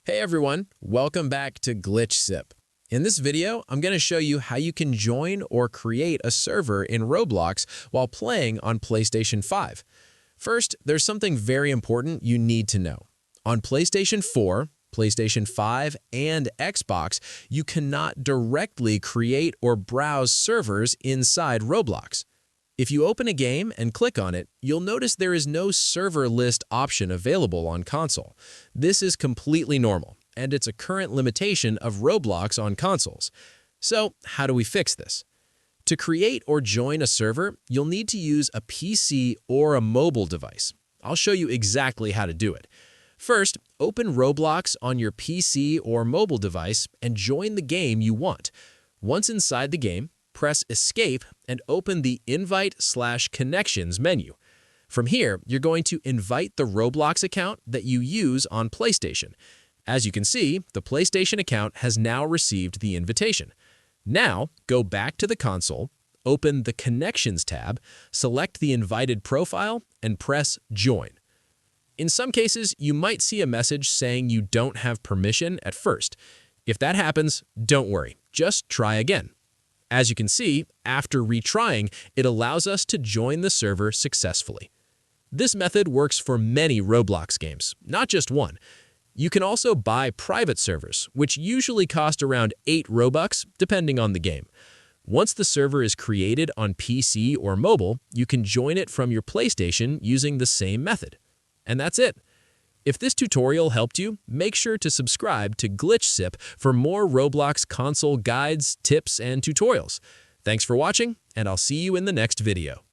Hey everyone, welcome back to Glitch Sip. In this video, I'm going to show you how you can join or create a server in Roblox while playing on PlayStation 5. First, there's something very important you need to know. On PlayStation 4, PlayStation 5, and Xbox, you cannot directly create or browse servers inside Roblox. If you open a game and click on it, you'll notice there is no server list option available on console. This is completely normal, and it's a current limitation of Roblox on consoles. So, how do we fix this? To create or join a server, you'll need to use a PC or a mobile device. I'll show you exactly how to do it. First, open Roblox on your PC or mobile device and join the game you want. Once inside the game, press Escape and open the Invite/Connections menu. From here, you're going to invite the Roblox account that you use on PlayStation. As you can see, the PlayStation account has now received the invitation. Now, go back to the console, open the Connections tab, select the invited profile, and press Join. In some cases, you might see a message saying you don't have permission at first. If that happens, don't worry, just try again. As you can see, after retrying, it allows us to join the server successfully. This method works for many Roblox games, not just one. You can also buy private servers, which usually cost around 8 Robux, depending on the game. Once the server is created on PC or mobile, you can join it from your PlayStation using the same method. And that's it. If this tutorial helped you, make sure to subscribe to Glitch Sip for more Roblox console guides, tips, and tutorials. Thanks for watching, and I'll see you in the next video.